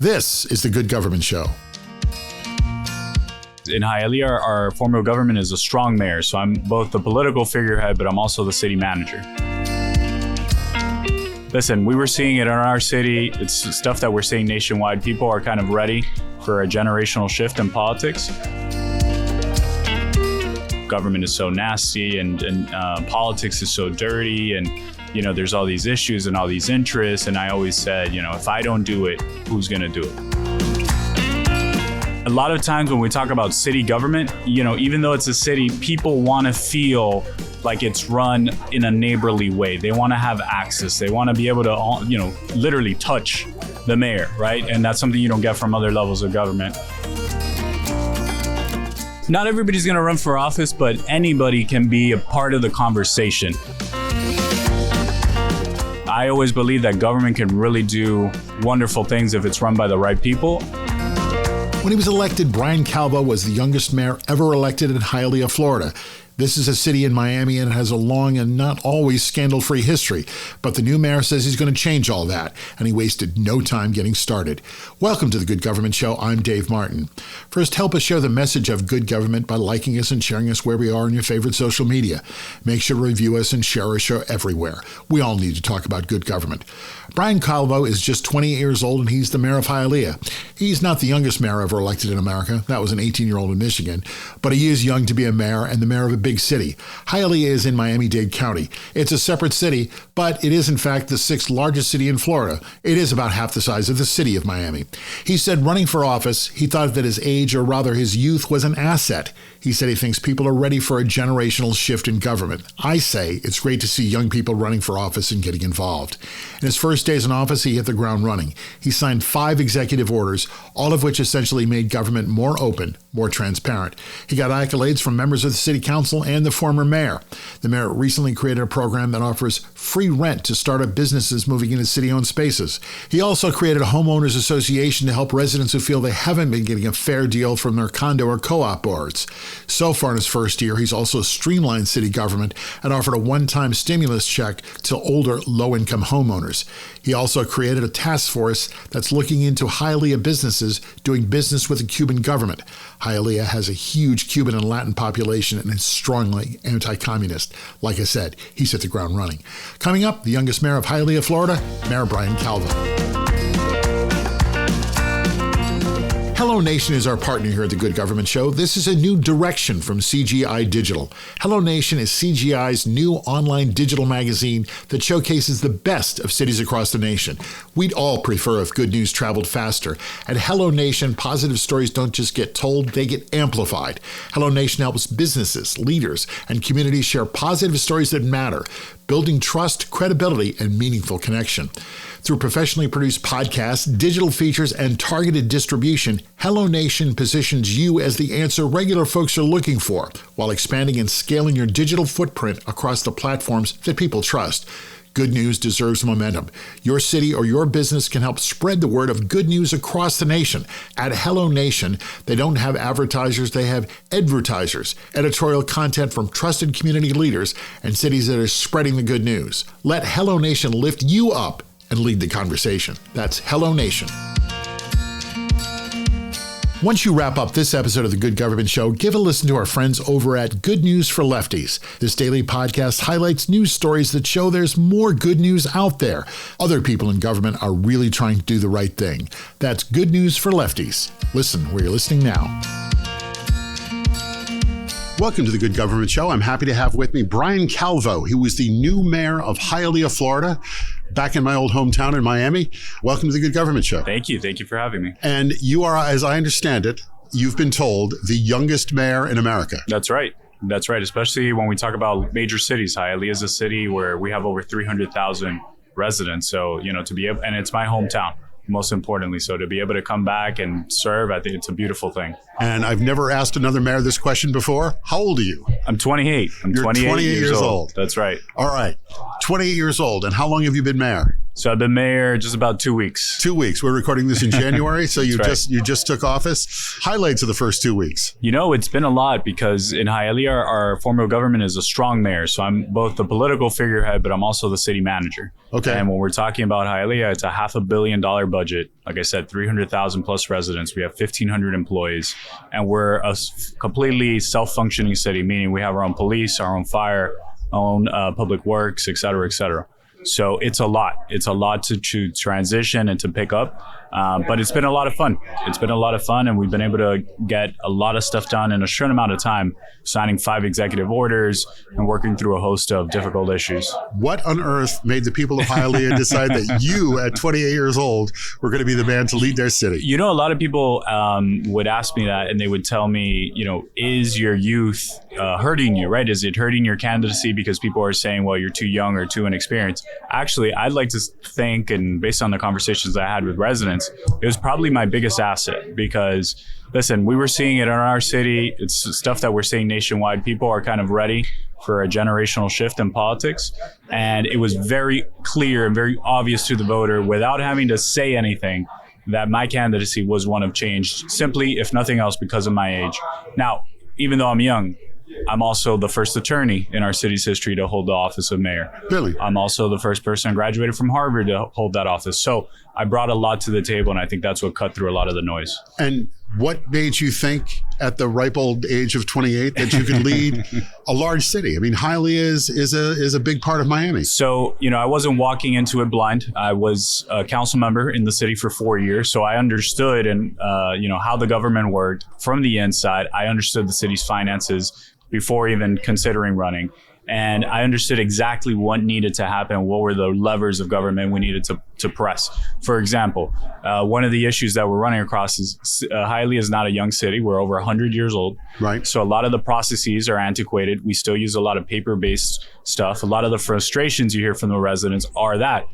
This is the Good Government Show. In Hialeah, our form of government is a strong mayor. So I'm both the political figurehead, but I'm also the city manager. Listen, we were seeing it in our city. It's stuff that we're seeing nationwide. People are kind of ready for a generational shift in politics. Government is so nasty and politics is so dirty, and there's all these issues and all these interests. And I always said, if I don't do it, who's going to do it? A lot of times when we talk about city government, even though it's a city, people want to feel like it's run in a neighborly way. They want to have access. They want to be able to, literally touch the mayor, right? And that's something you don't get from other levels of government. Not everybody's going to run for office, but anybody can be a part of the conversation. I always believe that government can really do wonderful things if it's run by the right people. When he was elected, Bryan Calvo was the youngest mayor ever elected in Hialeah, Florida. This is a city in Miami and has a long and not always scandal-free history. But the new mayor says he's going to change all that, and he wasted no time getting started. Welcome to the Good Government Show. I'm Dave Martin. First, help us share the message of good government by liking us and sharing us where we are on your favorite social media. Make sure to review us and share our show everywhere. We all need to talk about good government. Bryan Calvo is just 28 years old, and he's the mayor of Hialeah. He's not the youngest mayor ever elected in America. That was an 18-year-old in Michigan. But he is young to be a mayor and the mayor of a big city. Hialeah is in Miami-Dade County. It's a separate city, but it is in fact the sixth largest city in Florida. It is about half the size of the city of Miami. He said running for office, he thought that his age, or rather his youth, was an asset. He said he thinks people are ready for a generational shift in government. I say it's great to see young people running for office and getting involved. In his first days in office, he hit the ground running. He signed 5 executive orders, all of which essentially made government more open, more transparent. He got accolades from members of the city council and the former mayor. The mayor recently created a program that offers free rent to startup businesses moving into city-owned spaces. He also created a homeowners association to help residents who feel they haven't been getting a fair deal from their condo or co-op boards. So far in his first year, he's also streamlined city government and offered a one-time stimulus check to older, low-income homeowners. He also created a task force that's looking into Hialeah businesses doing business with the Cuban government. Hialeah has a huge Cuban and Latin population and is strongly anti-communist. Like I said, he's hit the ground running. Coming up, the youngest mayor of Hialeah, Florida, Mayor Bryan Calvo. HelloNation is our partner here at the Good Government Show. This is a new direction from CGI Digital. HelloNation is CGI's new online digital magazine that showcases the best of cities across the nation. We'd all prefer if good news traveled faster. At HelloNation, positive stories don't just get told, they get amplified. HelloNation helps businesses, leaders, and communities share positive stories that matter, building trust, credibility, and meaningful connection. Through professionally produced podcasts, digital features, and targeted distribution, HelloNation positions you as the answer regular folks are looking for, while expanding and scaling your digital footprint across the platforms that people trust. Good news deserves momentum. Your city or your business can help spread the word of good news across the nation. At HelloNation, they don't have advertisers, they have advertisers. Editorial content from trusted community leaders and cities that are spreading the good news. Let HelloNation lift you up and lead the conversation. That's HelloNation. Once you wrap up this episode of the Good Government Show, give a listen to our friends over at Good News for Lefties. This daily podcast highlights news stories that show there's more good news out there. Other people in government are really trying to do the right thing. That's Good News for Lefties. Listen where you're listening now. Welcome to the Good Government Show. I'm happy to have with me Bryan Calvo. He was the new mayor of Hialeah, Florida, back in my old hometown in Miami. Welcome to the Good Government Show. Thank you. Thank you for having me. And you are, as I understand it, you've been told, the youngest mayor in America. That's right. That's right. Especially when we talk about major cities. Hialeah is a city where we have over 300,000 residents. So, to be able, and it's my hometown, most importantly. So to be able to come back and serve, I think it's a beautiful thing. And I've never asked another mayor this question before. How old are you? I'm 28. I'm 28 years old. That's right. All right. 28 years old. And how long have you been mayor? So I've been mayor just about 2 weeks. 2 weeks. We're recording this in January, so you right. you just took office. Highlights of the first 2 weeks. It's been a lot because in Hialeah, our form of government is a strong mayor. So I'm both the political figurehead, but I'm also the city manager. Okay. And when we're talking about Hialeah, it's a $500 million budget. Like I said, 300,000 plus residents. We have 1,500 employees, and we're a completely self-functioning city, meaning we have our own police, our own fire, our own public works, et cetera, et cetera. So it's a lot. It's a lot to transition and to pick up. But it's been a lot of fun. It's been a lot of fun, and we've been able to get a lot of stuff done in a short amount of time, signing 5 executive orders and working through a host of difficult issues. What on earth made the people of Hialeah decide that you, at 28 years old, were going to be the man to lead their city? A lot of people would ask me that, and they would tell me, is your youth hurting you, right? Is it hurting your candidacy because people are saying, well, you're too young or too inexperienced? Actually, I'd like to think, and based on the conversations I had with residents, it was probably my biggest asset because, listen, we were seeing it in our city. It's stuff that we're seeing nationwide. People are kind of ready for a generational shift in politics. And it was very clear and very obvious to the voter without having to say anything that my candidacy was one of change, simply, if nothing else, because of my age. Now, even though I'm young, I'm also the first attorney in our city's history to hold the office of mayor. Really? I'm also the first person graduated from Harvard to hold that office. So I brought a lot to the table, and I think that's what cut through a lot of the noise. And what made you think at the ripe old age of 28 that you could lead a large city? I mean, Hialeah is a big part of Miami. So, I wasn't walking into it blind. I was a council member in the city for 4 years. So I understood how the government worked from the inside. I understood the city's finances before even considering running. And I understood exactly what needed to happen, what were the levers of government we needed to press. For example, one of the issues that we're running across is Hialeah is not a young city. We're over 100 years old. Right. So a lot of the processes are antiquated. We still use a lot of paper-based stuff. A lot of the frustrations you hear from the residents are that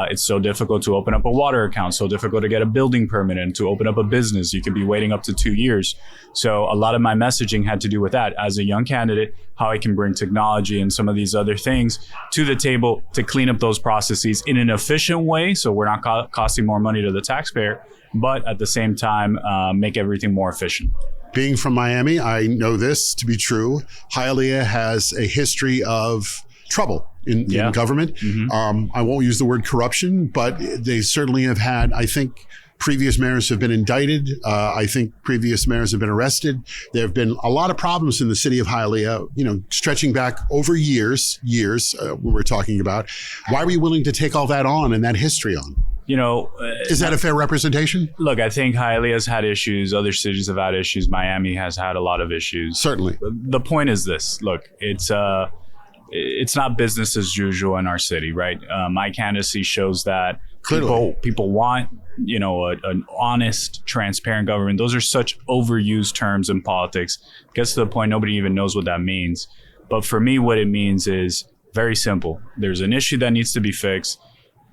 it's so difficult to open up a water account, so difficult to get a building permit and to open up a business. You could be waiting up to 2 years. So a lot of my messaging had to do with that. As a young candidate, how I can bring technology and some of these other things to the table to clean up those processes in an efficient way, so we're not costing more money to the taxpayer, but at the same time, make everything more efficient. Being from Miami, I know this to be true. Hialeah has a history of trouble in government. Mm-hmm. I won't use the word corruption, but they certainly have had, I think, previous mayors have been indicted. I think previous mayors have been arrested. There have been a lot of problems in the city of Hialeah, stretching back over years, we're talking about. Why were you willing to take all that on and that history on? Is that a fair representation? Look, I think Hialeah's had issues. Other cities have had issues. Miami has had a lot of issues. Certainly. The point is this. Look, it's not business as usual in our city, right? My candidacy shows that people want, an honest, transparent government. Those are such overused terms in politics. It gets to the point nobody even knows what that means. But for me, what it means is very simple. There's an issue that needs to be fixed.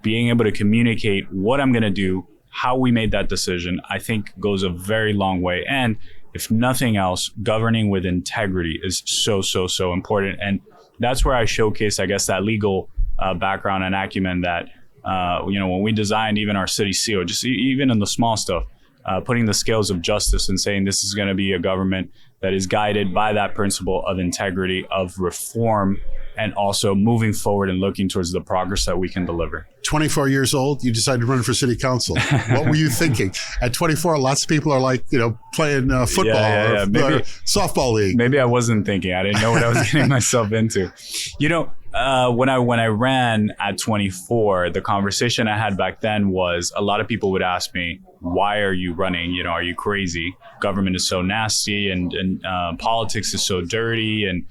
Being able to communicate what I'm going to do, how we made that decision, I think goes a very long way. And if nothing else, governing with integrity is so, so, so important. And that's where I showcase, I guess, that legal background and acumen that, when we designed even our city seal, just even in the small stuff, putting the scales of justice and saying this is going to be a government that is guided by that principle of integrity, of reform, and also moving forward and looking towards the progress that we can deliver. 24 years old, you decided to run for city council. What were you thinking? At 24, lots of people are playing football or softball league. Maybe I wasn't thinking. I didn't know what I was getting myself into. When I ran at 24, the conversation I had back then was a lot of people would ask me, why are you running? Are you crazy? Government is so nasty and politics is so dirty and,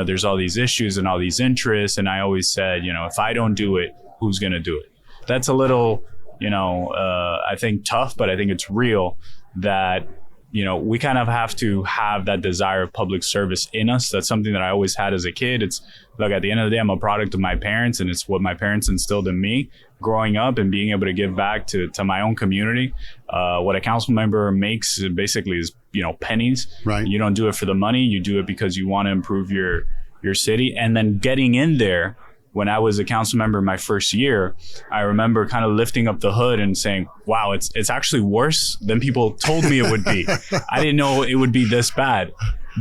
there's all these issues and all these interests. And I always said, if I don't do it, who's going to do it? That's a little, I think tough, but I think it's real that, we kind of have to have that desire of public service in us. That's something that I always had as a kid. It's like, at the end of the day, I'm a product of my parents, and it's what my parents instilled in me growing up and being able to give back to my own community. What a council member makes basically is, pennies. Right. You don't do it for the money. You do it because you want to improve your city. And then getting in there when I was a council member my first year, I remember kind of lifting up the hood and saying, wow, it's actually worse than people told me it would be. I didn't know it would be this bad.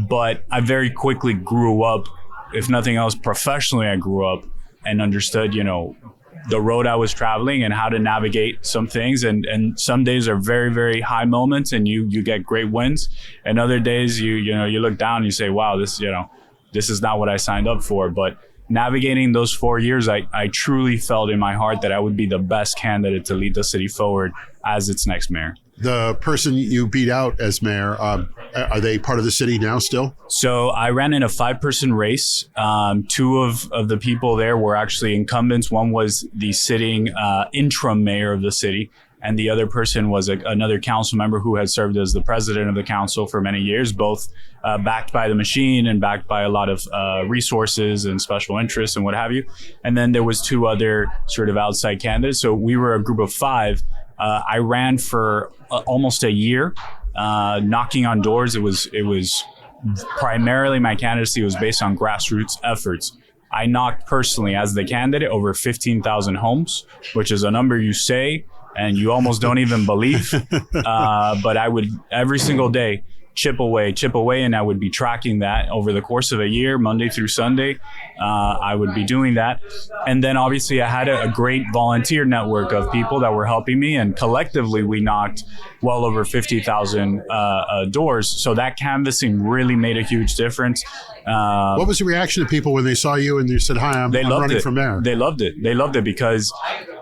But I very quickly grew up, if nothing else, professionally, I grew up and understood, the road I was traveling and how to navigate some things. And some days are very, very high moments and you get great wins. And other days you look down and you say, wow, this is not what I signed up for. But navigating those 4 years, I truly felt in my heart that I would be the best candidate to lead the city forward as its next mayor. The person you beat out as mayor, are they part of the city now still? So I ran in a 5-person race. Two of the people there were actually incumbents. One was the sitting interim mayor of the city, and the other person was another council member who had served as the president of the council for many years, both backed by the machine and backed by a lot of resources and special interests and what have you. And then there was 2 other sort of outside candidates. So we were a group of 5. I ran for almost a year, knocking on doors. It was primarily, my candidacy was based on grassroots efforts. I knocked personally as the candidate over 15,000 homes, which is a number you say and you almost don't even believe. But I would every single day chip away, and I would be tracking that over the course of a year, Monday through Sunday. I would be doing that. And then obviously I had a great volunteer network of people that were helping me, and collectively we knocked well over 50,000 doors. So that canvassing really made a huge difference. What was the reaction of people when they saw you and you said, hi, I'm running for mayor? They loved it because,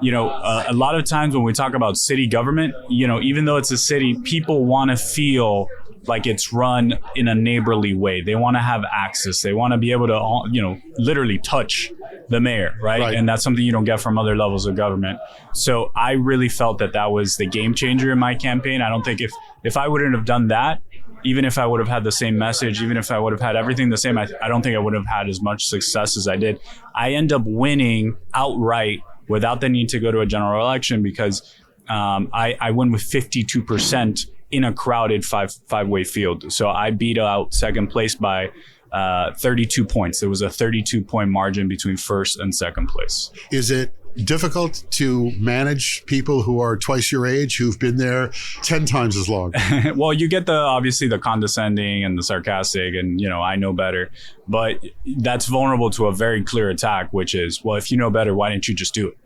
a lot of times when we talk about city government, even though it's a city, people want to feel like it's run in a neighborly way. They want to have access. They want to be able to, literally touch the mayor, right? And that's something you don't get from other levels of government. So I really felt that was the game changer in my campaign. I don't think if I wouldn't have done that, even if I would have had the same message, even if I would have had everything the same, I don't think I would have had as much success as I did. I end up winning outright without the need to go to a general election because I won with 52% in a crowded five-way field. So I beat out second place by 32 points. There was a 32-point margin between first and second place. Is it difficult to manage people who are twice your age, who've been there 10 times as long? Well, you get obviously the condescending and the sarcastic and, I know better, but that's vulnerable to a very clear attack, which is, well, if you know better, why didn't you just do it?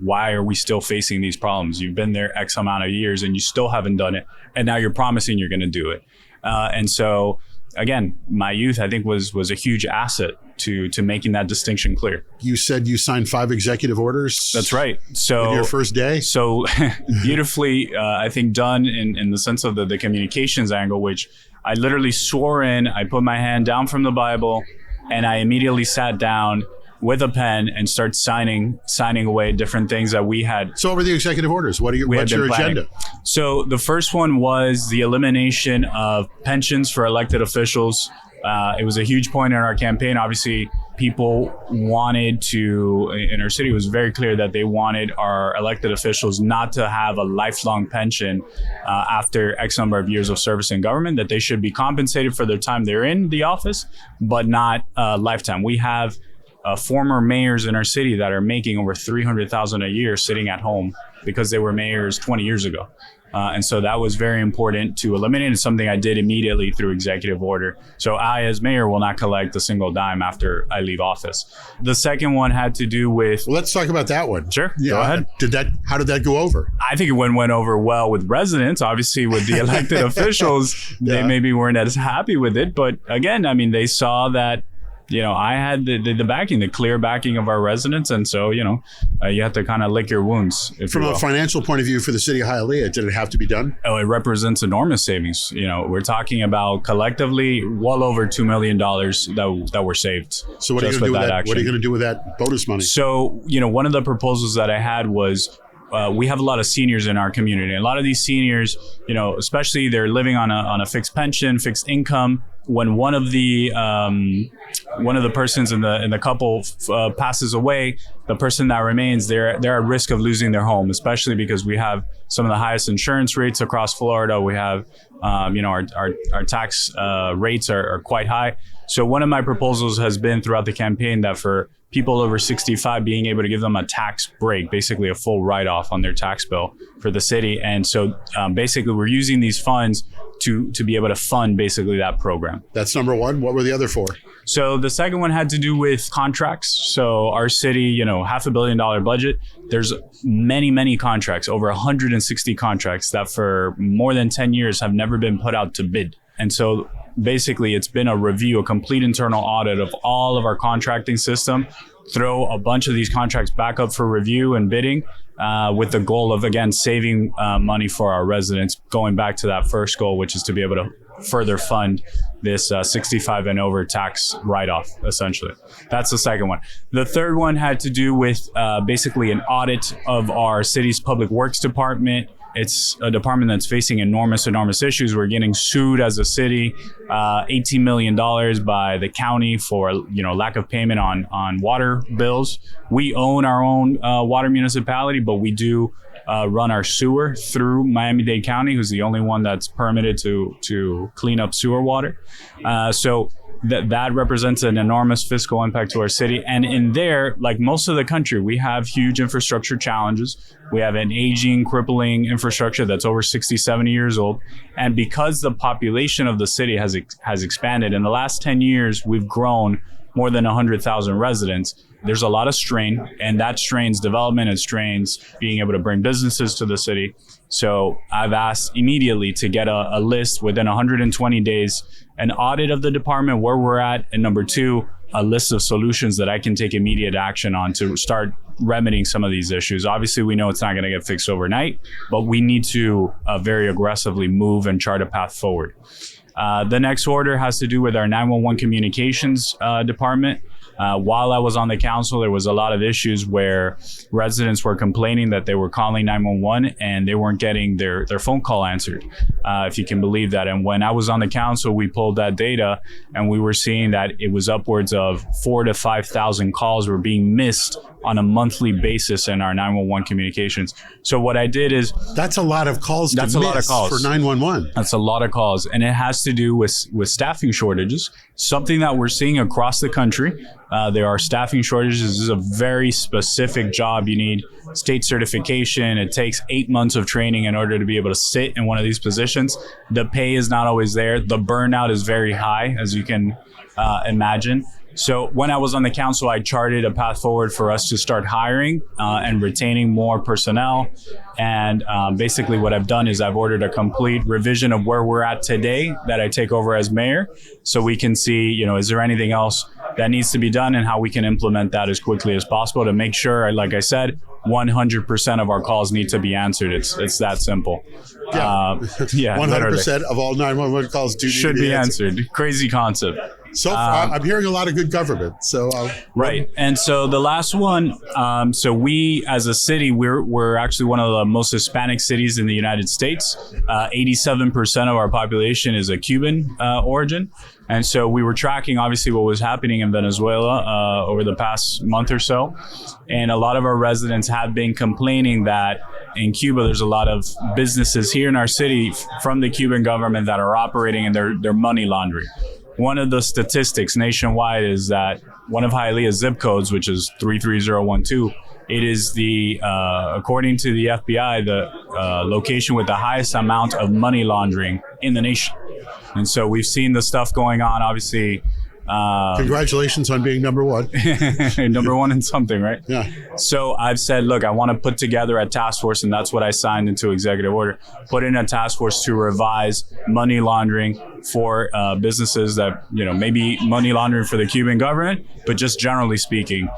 Why are we still facing these problems? You've been there X amount of years and you still haven't done it. And now you're promising you're going to do it. And so, again, my youth, I think, was a huge asset to making that distinction clear. You said you signed 5 executive orders. That's right. So in your first day. So beautifully, I think, done in the sense of the communications angle, which I literally swore in. I put my hand down from the Bible, and I immediately sat down with a pen and start signing away different things that we had. So what were the executive orders? What's your agenda? So the first one was the elimination of pensions for elected officials. It was a huge point in our campaign. Obviously, people wanted to, in our city, it was very clear that they wanted our elected officials not to have a lifelong pension after X number of years of service in government, that they should be compensated for their time they're in the office, but not lifetime. We have former mayors in our city that are making over $300,000 a year sitting at home because they were mayors 20 years ago. And so that was very important to eliminate. It's something I did immediately through executive order. So I, as mayor, will not collect a single dime after I leave office. The second one had to do with... Well, let's talk about that one. Sure. Yeah. Go ahead. How did that go over? I think it went over well with residents. Obviously, with the elected officials, they maybe weren't as happy with it. But again, they saw that I had the backing, the clear backing of our residents. And so, you have to kind of lick your wounds. From a financial point of view for the city of Hialeah, did it have to be done? Oh, it represents enormous savings. We're talking about collectively well over $2 million that were saved. So what are you going to do with that? What are you going to do with that bonus money? So, one of the proposals that I had was, we have a lot of seniors in our community. A lot of these seniors, especially they're living on a fixed pension, fixed income. When one of the persons in the couple passes away, the person that remains, they're at risk of losing their home, especially because we have some of the highest insurance rates across Florida. We have, our tax rates are quite high. So one of my proposals has been throughout the campaign that for people over 65, being able to give them a tax break, basically a full write-off on their tax bill for the city. And so basically we're using these funds to be able to fund basically that program. That's number one. What were the other four? So the second one had to do with contracts. So our city, $500 million budget. There's many contracts, over 160 contracts that for more than 10 years have never been put out to bid. And so basically it's been a complete internal audit of all of our contracting system, throw a bunch of these contracts back up for review and bidding, with the goal of, again, saving money for our residents, going back to that first goal, which is to be able to further fund this 65 and over tax write-off, essentially. That's the second one. The third one had to do with basically an audit of our city's public works department. It's a department that's facing enormous issues. We're getting sued as a city, $18 million by the county for, lack of payment on water bills. We own our own water municipality, but we do run our sewer through Miami-Dade County, who's the only one that's permitted to clean up sewer water. So that represents an enormous fiscal impact to our city. And in there, like most of the country, we have huge infrastructure challenges. We have an aging, crippling infrastructure that's over 60, 70 years old. And because the population of the city has expanded, in the last 10 years, we've grown more than 100,000 residents. There's a lot of strain, and that strains development and strains being able to bring businesses to the city. So I've asked immediately to get a list within 120 days, an audit of the department, where we're at, and number two, a list of solutions that I can take immediate action on to start remedying some of these issues. Obviously, we know it's not going to get fixed overnight, but we need to very aggressively move and chart a path forward. The next order has to do with our 911 communications department. While I was on the council, there was a lot of issues where residents were complaining that they were calling 911 and they weren't getting their phone call answered, if you can believe that. And when I was on the council, we pulled that data and we were seeing that it was upwards of 4,000 to 5,000 calls were being missed on a monthly basis in our 911 communications. So what I did is... That's a lot of calls to miss for 911. That's a lot of calls. And it has to do with staffing shortages, something that we're seeing across the country. There are staffing shortages. This is a very specific job. You need state certification. It takes 8 months of training in order to be able to sit in one of these positions. The pay is not always there. The burnout is very high, as you can imagine. So when I was on the council, I charted a path forward for us to start hiring and retaining more personnel. And basically what I've done is I've ordered a complete revision of where we're at today that I take over as mayor, so we can see, is there anything else that needs to be done and how we can implement that as quickly as possible to make sure, like I said, 100% of our calls need to be answered. It's that simple. Yeah, 100% literally. of all 911 calls should be answered. Crazy concept. So far, I'm hearing a lot of good government. So right, and so the last one. So we, as a city, we're actually one of the most Hispanic cities in the United States. 87% of our population is a Cuban origin, and so we were tracking obviously what was happening in Venezuela over the past month or so, and a lot of our residents have been complaining that in Cuba there's a lot of businesses here in our city from the Cuban government that are operating and they're money laundering. One of the statistics nationwide is that one of Hialeah's zip codes, which is 33012, it is according to the FBI, the location with the highest amount of money laundering in the nation. And so we've seen the stuff going on, obviously. Congratulations on being number one. Number one in something, right? Yeah. So I've said, look, I want to put together a task force, and that's what I signed into executive order. Put in a task force to revise money laundering for businesses that, maybe money laundering for the Cuban government, but just generally speaking,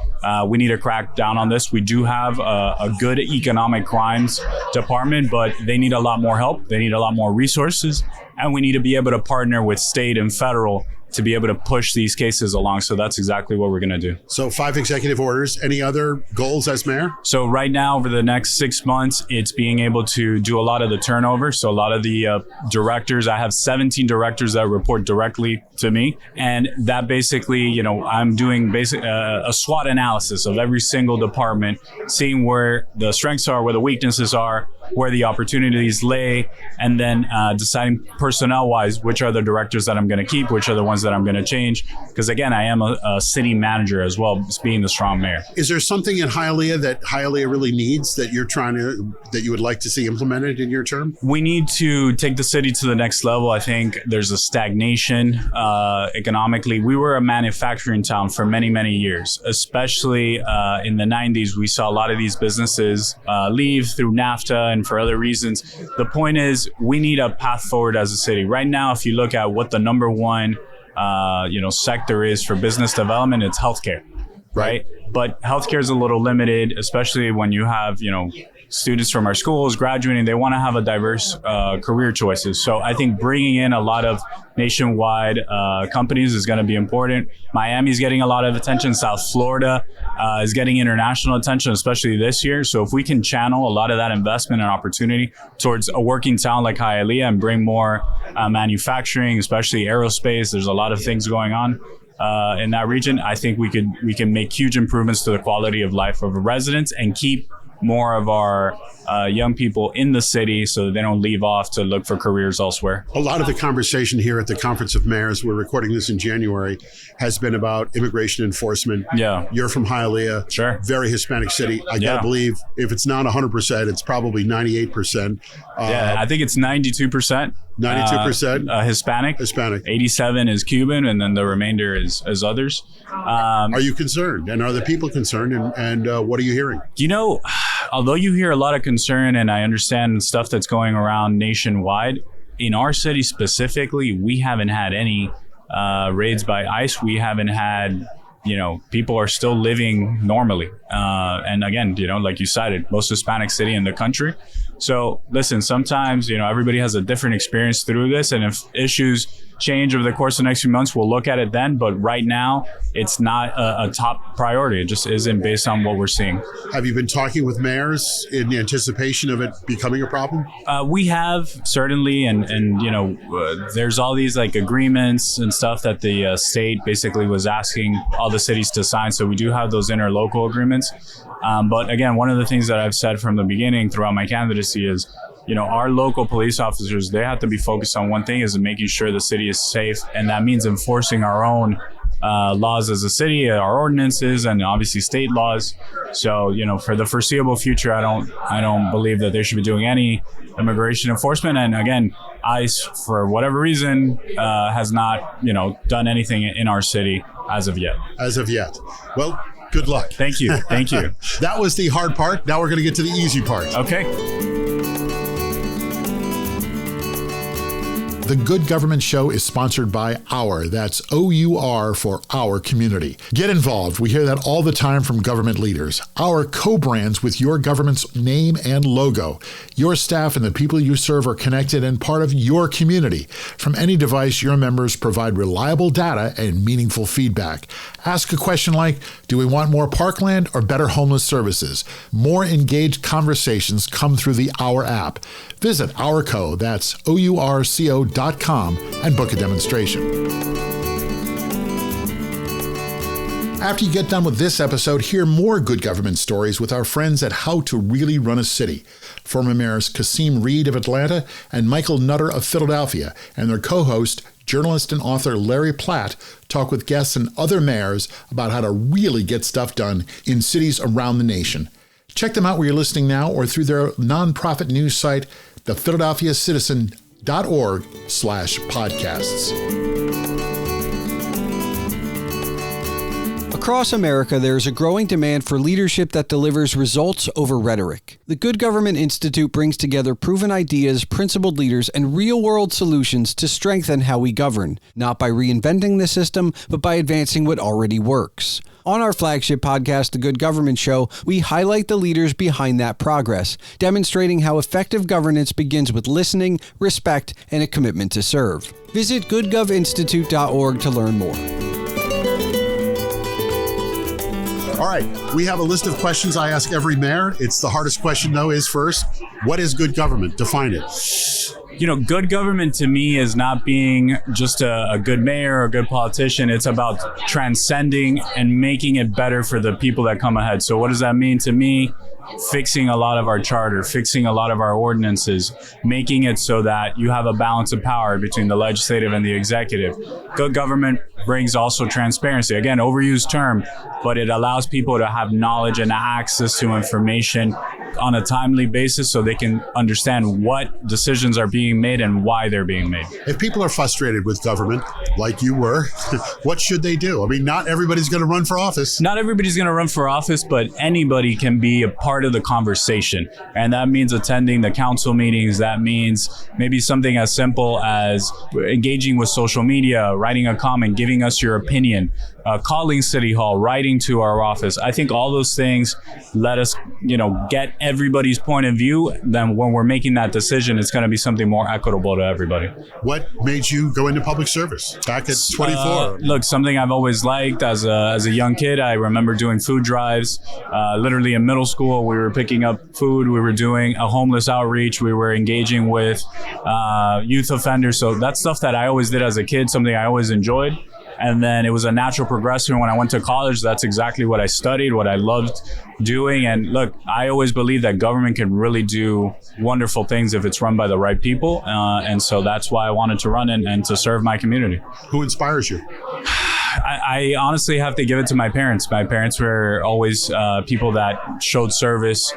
we need to crack down on this. We do have a good economic crimes department, but they need a lot more help. They need a lot more resources, and we need to be able to partner with state and federal to be able to push these cases along. So that's exactly what we're going to do. So 5 executive orders. Any other goals as mayor? So right now, over the next 6 months, it's being able to do a lot of the turnover. So a lot of the directors, I have 17 directors that report directly to me. And that basically, I'm doing a SWOT analysis of every single department, seeing where the strengths are, where the weaknesses are, where the opportunities lay, and then deciding personnel-wise which are the directors that I'm going to keep, which are the ones that I'm going to change. Because again, I am a city manager as well, being the strong mayor. Is there something in Hialeah that Hialeah really needs that you would like to see implemented in your term? We need to take the city to the next level. I think there's a stagnation economically. We were a manufacturing town for many, many years, especially in the 90s. We saw a lot of these businesses leave through NAFTA and for other reasons. The point is, we need a path forward as a city. Right now, if you look at what the number one sector is for business development, it's healthcare, right? But healthcare is a little limited, especially when you have, students from our schools graduating. They want to have a diverse career choices. So I think bringing in a lot of nationwide companies is going to be important. Miami's getting a lot of attention. South Florida is getting international attention, especially this year. So if we can channel a lot of that investment and opportunity towards a working town like Hialeah and bring more manufacturing, especially aerospace, there's a lot of things going on in that region. I think we can make huge improvements to the quality of life of residents and keep more of our young people in the city so that they don't leave off to look for careers elsewhere. A lot of the conversation here at the Conference of Mayors, we're recording this in January, has been about immigration enforcement. Yeah. You're from Hialeah. Sure. Very Hispanic city. I gotta believe if it's not 100%, it's probably 98%. I think it's 92%. 92% Hispanic. 87 is Cuban, and then the remainder is others. Are you concerned? And are the people concerned? And what are you hearing? Although you hear a lot of concern, and I understand stuff that's going around nationwide, in our city specifically, we haven't had any raids by ICE. We haven't had, people are still living normally. And again, like you cited, most Hispanic city in the country. So listen, sometimes, everybody has a different experience through this. And if issues change over the course of the next few months, we'll look at it then. But right now, it's not a top priority. It just isn't based on what we're seeing. Have you been talking with mayors in anticipation of it becoming a problem? We have, certainly. And there's all these agreements and stuff that the state basically was asking all the cities to sign. So we do have those interlocal agreements. But again, one of the things that I've said from the beginning throughout my candidacy is, our local police officers, they have to be focused on one thing, is making sure the city is safe. And that means enforcing our own laws as a city, our ordinances, and obviously state laws. So, for the foreseeable future, I don't believe that they should be doing any immigration enforcement. And again, ICE, for whatever reason, has not, done anything in our city as of yet. Well, good luck. Thank you. That was the hard part. Now we're going to get to the easy part. Okay. The Good Government Show is sponsored by Our. That's OUR for Our Community. Get involved. We hear that all the time from government leaders. Our co-brands with your government's name and logo. Your staff and the people you serve are connected and part of your community. From any device, your members provide reliable data and meaningful feedback. Ask a question like, do we want more parkland or better homeless services? More engaged conversations come through the Our app. Visit Ourco, that's OURCO.com, and book a demonstration. After you get done with this episode, hear more good government stories with our friends at How to Really Run a City. Former mayors Kasim Reed of Atlanta and Michael Nutter of Philadelphia, and their co-host, journalist and author Larry Platt, talk with guests and other mayors about how to really get stuff done in cities around the nation. Check them out where you're listening now or through their nonprofit news site, thephiladelphiacitizen.org/podcasts. Across America, there is a growing demand for leadership that delivers results over rhetoric. The Good Government Institute brings together proven ideas, principled leaders, and real-world solutions to strengthen how we govern, not by reinventing the system, but by advancing what already works. On our flagship podcast, The Good Government Show, we highlight the leaders behind that progress, demonstrating how effective governance begins with listening, respect, and a commitment to serve. Visit goodgovinstitute.org to learn more. All right, we have a list of questions I ask every mayor. It's the hardest question, though, is first, what is good government? Define it. Good government to me is not being just a good mayor or a good politician. It's about transcending and making it better for the people that come ahead. So what does that mean to me? Fixing a lot of our charter, fixing a lot of our ordinances, making it so that you have a balance of power between the legislative and the executive. Good government brings also transparency. Again, overused term, but it allows people to have knowledge and access to information on a timely basis so they can understand what decisions are being made and why they're being made. If people are frustrated with government, like you were, what should they do? I mean, not everybody's going to run for office. Not everybody's going to run for office, but anybody can be a part of the conversation. And that means attending the council meetings. That means maybe something as simple as engaging with social media, writing a comment, giving us your opinion, calling City Hall, writing to our office. I think all those things let us, get everybody's point of view. Then when we're making that decision, it's going to be something more equitable to everybody. What made you go into public service back at 24? Look, something I've always liked as a young kid. I remember doing food drives. Literally in middle school, we were picking up food. We were doing a homeless outreach. We were engaging with youth offenders. So that's stuff that I always did as a kid, something I always enjoyed. And then it was a natural progression when I went to college. That's exactly what I studied, what I loved doing. And look, I always believe that government can really do wonderful things if it's run by the right people. And so that's why I wanted to run and to serve my community. Who inspires you? I honestly have to give it to my parents. My parents were always people that showed service,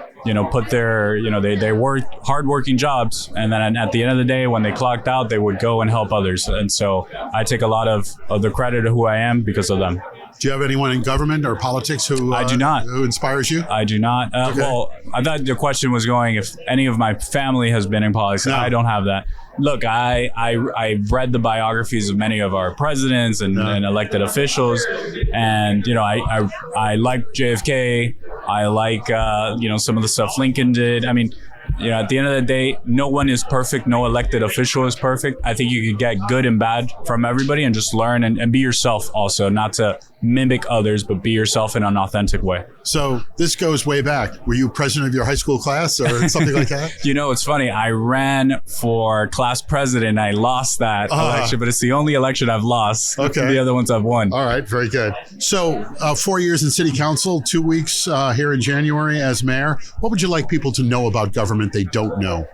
put their, they worked hardworking jobs. And then at the end of the day, when they clocked out, they would go and help others. And so I take a lot of the credit of who I am because of them. Do you have anyone in government or politics who I do not. Who inspires you? I do not. Okay. Well, I thought the question was going if any of my family has been in politics. No. I don't have that. Look, I've read the biographies of many of our presidents and elected officials, and I like JFK. I like some of the stuff Lincoln did. I mean, at the end of the day, no one is perfect. No elected official is perfect. I think you could get good and bad from everybody and just learn and be yourself also, not to mimic others, but be yourself in an authentic way. So this goes way back. Were you president of your high school class or something like that? It's funny. I ran for class president. I lost that election, but it's the only election I've lost. Okay. The other ones I've won. All right. Very good. So 4 years in city council, 2 weeks here in January as mayor. What would you like people to know about government they don't know?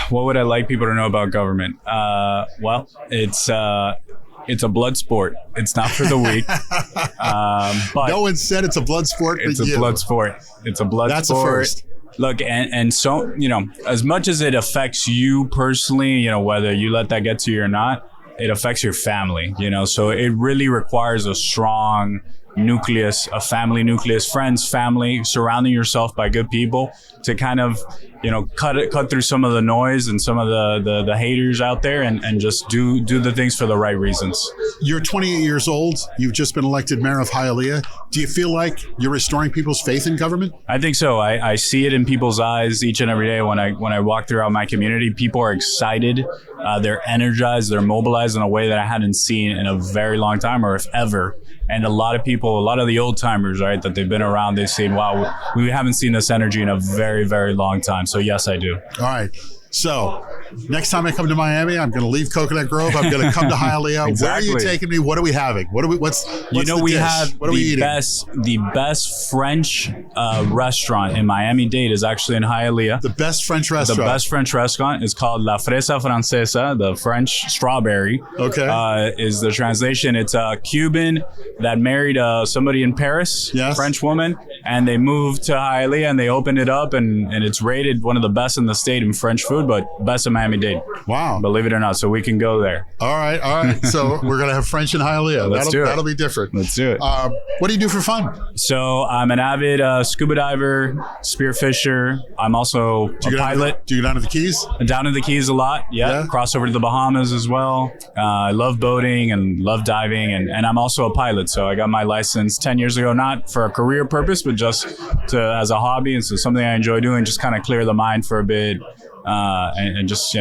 What would I like people to know about government? Well, it's a blood sport. It's not for the weak. But no one said it's a blood sport. It's a blood sport. It's a blood sport. That's a first. Look, and so, as much as it affects you personally, whether you let that get to you or not, it affects your family, so it really requires a strong nucleus, a family nucleus, friends, family, surrounding yourself by good people to kind of, cut through some of the noise and some of the haters out there and just do the things for the right reasons. You're 28 years old. You've just been elected mayor of Hialeah. Do you feel like you're restoring people's faith in government? I think so. I see it in people's eyes each and every day when I walk throughout my community. People are excited. They're energized. They're mobilized in a way that I hadn't seen in a very long time, or if ever. And a lot of people, a lot of the old timers, right, that they've been around, they've seen, wow, we haven't seen this energy in a very, very long time. So yes, I do. All right. So next time I come to Miami, I'm going to leave Coconut Grove. I'm going to come to Hialeah. Exactly. Where are you taking me? What are we having? What's we dish? have what are we eating? the best French restaurant in Miami-Dade is actually in Hialeah. The best French restaurant. The best French restaurant is called La Fresa Francesa, the French strawberry. Okay. Is the translation. It's a Cuban that married somebody in Paris, yes. French woman, and they moved to Hialeah and they opened it up and it's rated one of the best in the state in French food, but best in Miami-Dade. Wow. Believe it or not, so we can go there. All right. So we're going to have French in Hialeah. Let's do it. That'll be different. Let's do it. What do you do for fun? So I'm an avid scuba diver, spearfisher. I'm also a pilot. Do you go down to the Keys? Down in the Keys a lot, yeah. Cross over to the Bahamas as well. I love boating and love diving, and I'm also a pilot. So I got my license 10 years ago, not for a career purpose, but just as a hobby. And so something I enjoy doing, just kind of clear the mind for a bit. And just,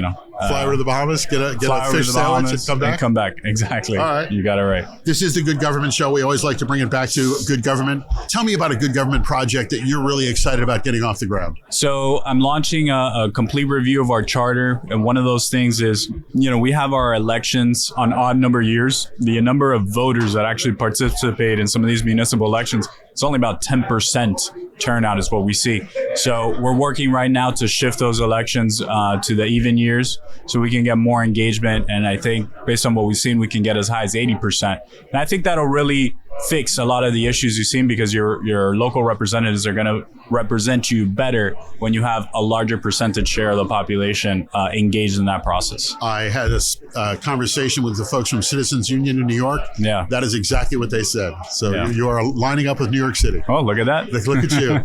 Fly over to the Bahamas, get a fish sandwich, and come back. Exactly. All right. You got it right. This is the Good Government Show. We always like to bring it back to good government. Tell me about a good government project that you're really excited about getting off the ground. So I'm launching a complete review of our charter. And one of those things is, we have our elections on odd number years. The number of voters that actually participate in some of these municipal elections, it's only about 10% turnout is what we see. So we're working right now to shift those elections to the even years so we can get more engagement. And I think based on what we've seen, we can get as high as 80%. And I think that'll really fix a lot of the issues you've seen, because your local representatives are going to represent you better when you have a larger percentage share of the population engaged in that process. I had a conversation with the folks from Citizens Union in New York. Yeah. That is exactly what they said. So you are lining up with New York City. Oh, look at that. Look at you.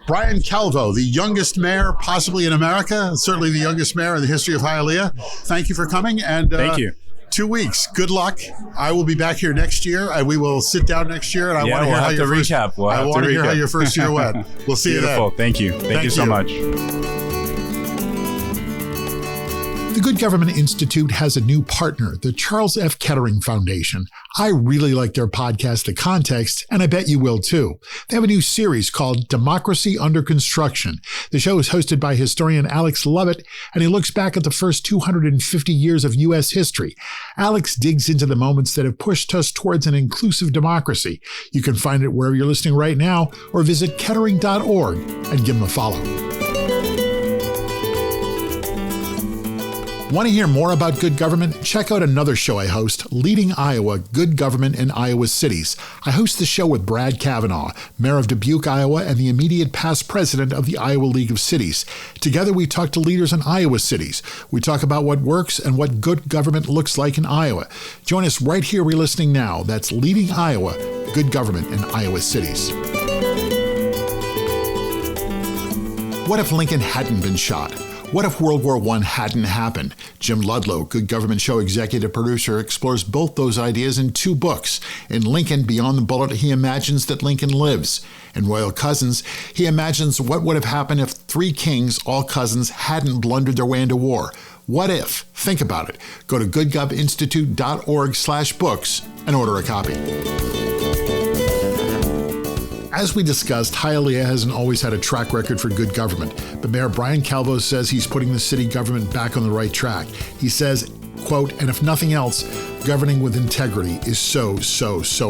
Bryan Calvo, the youngest mayor possibly in America, certainly the youngest mayor in the history of Hialeah. Thank you for coming. And thank you. 2 weeks. Good luck. I will be back here next year. We will sit down next year, and I want to hear how your first. I want to hear how your first year went. We'll see you then. Thank you. Thank you so much. The Good Government Institute has a new partner, the Charles F. Kettering Foundation. I really like their podcast, The Context, and I bet you will too. They have a new series called Democracy Under Construction. The show is hosted by historian Alex Lovett, and he looks back at the first 250 years of U.S. history. Alex digs into the moments that have pushed us towards an inclusive democracy. You can find it wherever you're listening right now, or visit kettering.org and give him a follow. Want to hear more about good government? Check out another show I host, Leading Iowa, Good Government in Iowa Cities. I host the show with Brad Kavanaugh, Mayor of Dubuque, Iowa, and the immediate past president of the Iowa League of Cities. Together, we talk to leaders in Iowa cities. We talk about what works and what good government looks like in Iowa. Join us right here where you're listening now. That's Leading Iowa, Good Government in Iowa Cities. What if Lincoln hadn't been shot? What if World War I hadn't happened? Jim Ludlow, Good Government Show executive producer, explores both those ideas in 2 books. In Lincoln, Beyond the Bullet, he imagines that Lincoln lives. In Royal Cousins, he imagines what would have happened if 3 kings, all cousins, hadn't blundered their way into war. What if? Think about it. Go to goodgovinstitute.org/books and order a copy. As we discussed, Hialeah hasn't always had a track record for good government, but Mayor Bryan Calvo says he's putting the city government back on the right track. He says, quote, and if nothing else, governing with integrity is so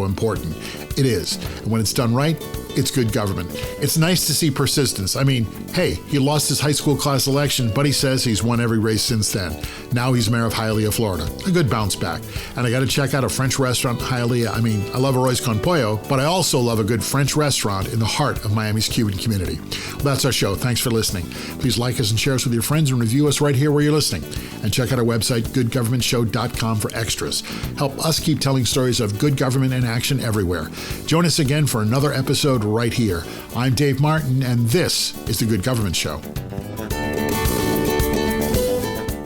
important. It is. And when it's done right, it's good government. It's nice to see persistence. I mean, hey, he lost his high school class election, but he says he's won every race since then. Now he's mayor of Hialeah, Florida. A good bounce back. And I got to check out a French restaurant in Hialeah. I mean, I love arroz con pollo, but I also love a good French restaurant in the heart of Miami's Cuban community. Well, that's our show. Thanks for listening. Please like us and share us with your friends and review us right here where you're listening. And check out our website, goodgovernmentshow.com, for extras. Help us keep telling stories of good government in action everywhere. Join us again for another episode right here. I'm Dave Martin, and this is The Good Government Show.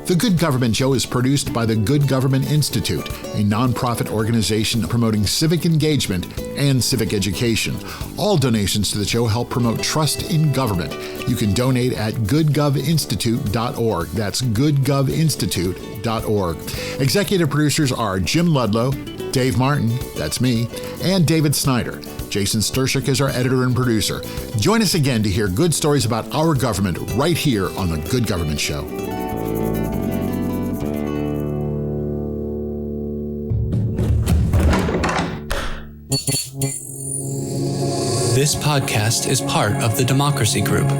The Good Government Show is produced by the Good Government Institute, a nonprofit organization promoting civic engagement and civic education. All donations to the show help promote trust in government. You can donate at goodgovinstitute.org. That's goodgovinstitute.org. Executive producers are Jim Ludlow, Dave Martin, that's me, and David Snyder. Jason Stershik is our editor and producer. Join us again to hear good stories about our government right here on The Good Government Show. This podcast is part of the Democracy Group.